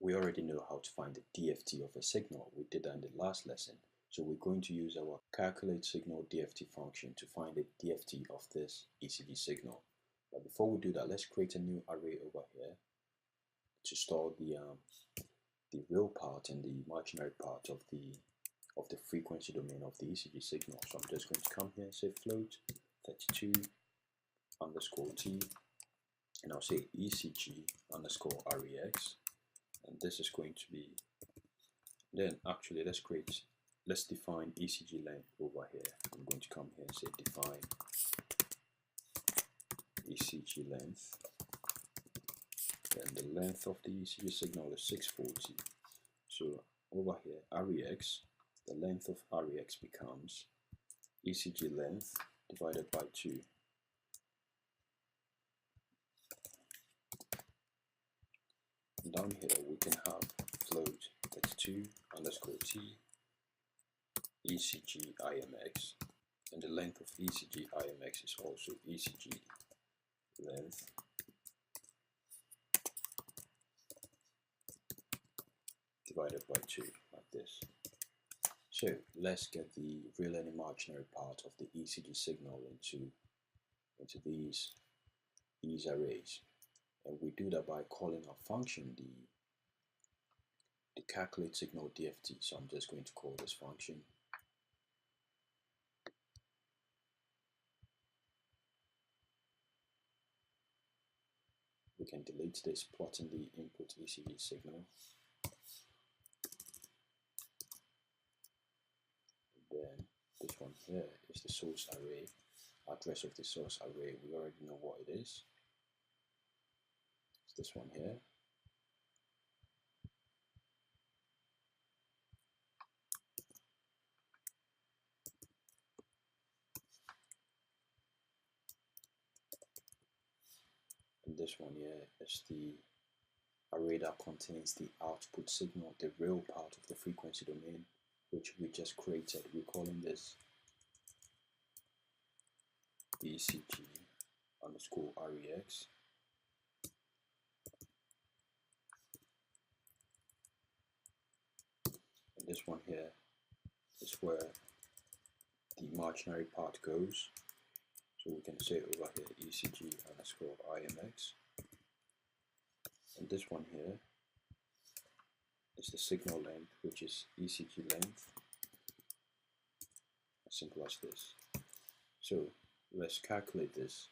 we already know how to find the DFT of a signal. We did that in the last lesson. So we're going to use our calculate signal DFT function to find the DFT of this ECG signal. But before we do that, let's create a new array over here to store the real part and the imaginary part of the frequency domain of the ECG signal. So I'm just going to come here and say float 32 underscore t, and I'll say ECG underscore REX, and this is going to be, then actually let's define ECG length over here. I'm going to come here and say define ECG length. Then the length of the ECG signal is 640. So over here, REX, the length of REX becomes ECG length divided by 2. And down here we can have float 32 underscore t ECG IMX, and the length of ECG IMX is also ECG length divided by 2, like this. So let's get the real and imaginary part of the ECG signal into these arrays, and we do that by calling our function the calculate signal DFT. So I'm just going to call this function. We can delete this, plotting the input ECG signal. Then this one here is the source array. Address of the source array, we already know what it is. It's this one here. And this one here is the array that contains the output signal, the real part of the frequency domain, which we just created. We're calling this ECG underscore REX. And this one here is where the imaginary part goes. So we can say over here ECG underscore IMX. And this one here is the signal length, which is ECG length. As simple as this. So let's calculate this,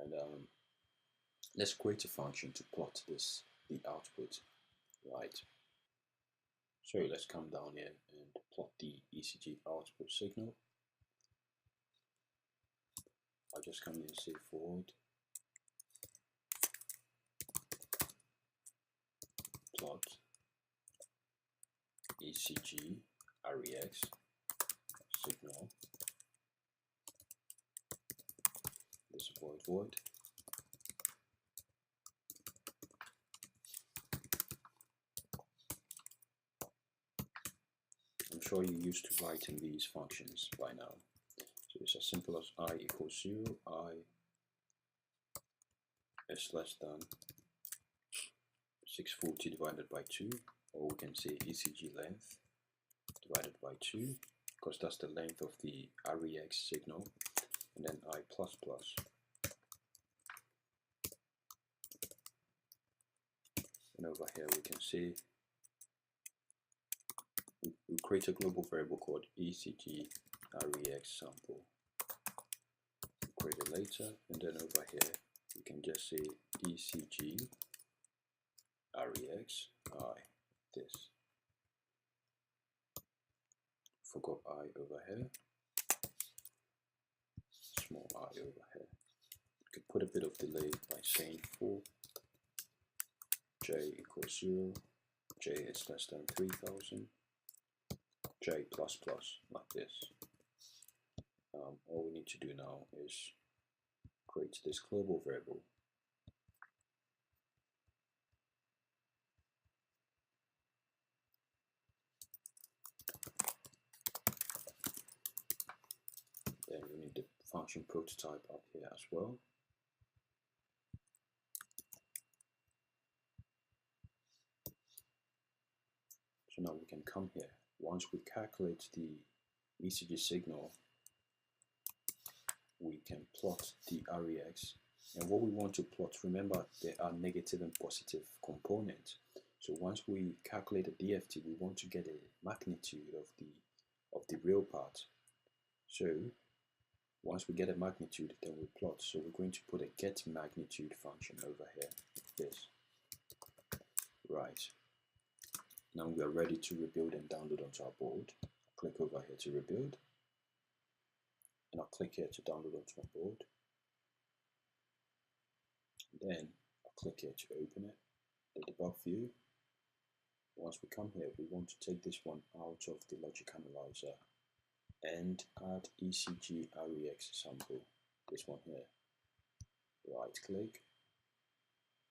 and let's create a function to plot the output, right? So let's come down here and plot the ECG output signal. I'll just come here and say void plot ECG REX signal. This void. I'm sure you're used to writing these functions by now. So it's as simple as I equals 0, I is less than 640 divided by 2, or we can say ECG length divided by 2, because that's the length of the REX signal, and then I plus plus. And over here we can see we create a global variable called ECG REX sample. We'll create it later, and then over here we can just say ECG REX I, this. Forgot I over here. Small I over here. You could put a bit of delay by saying for j equals 0, j is less than 3000, j plus plus, like this. All we need to do now is create this global variable. Then we need the function prototype up here as well. So now we can come here. Once we calculate the ECG signal, we can plot the REX. And what we want to plot, remember there are negative and positive components. So once we calculate the DFT, we want to get a magnitude of the real part. So once we get a magnitude, then we plot. So we're going to put a get magnitude function over here, like this. Right. Now we are ready to rebuild and download onto our board. Click over here to rebuild. And I'll click here to download onto my board. Then I'll click here to open it, the debug view. Once we come here, we want to take this one out of the logic analyzer and add ECG REX sample, this one here. Right click,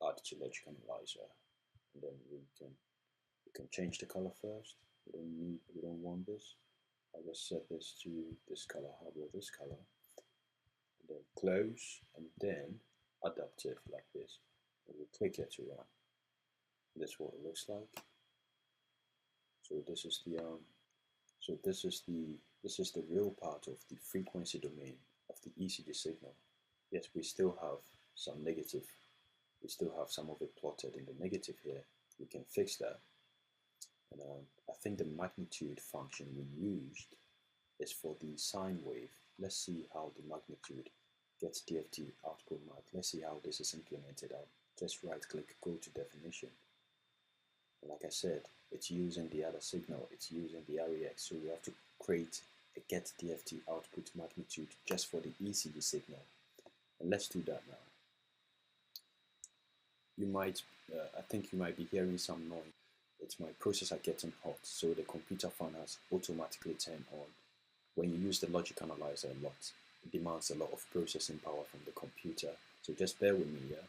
add to logic analyzer, and then we can change the color first. We don't want this. I'll just set this to this color. How about this color? And then close, and then adaptive like this. And we click here to run. This is what it looks like. So this is the real part of the frequency domain of the ECG signal. Yes, we still have some negative. We still have some of it plotted in the negative here. We can fix that. And I think the magnitude function we used is for the sine wave. Let's see how the magnitude gets DFT output mark. Let's see how this is implemented. I'll just right click, go to definition. And like I said, it's using the other signal, it's using the REX, so we have to create a get DFT output magnitude just for the ECG signal. And let's do that now. I think you might be hearing some noise. It's my processor getting hot, so the computer fan has automatically turned on. When you use the logic analyzer a lot, it demands a lot of processing power from the computer. So just bear with me, yeah?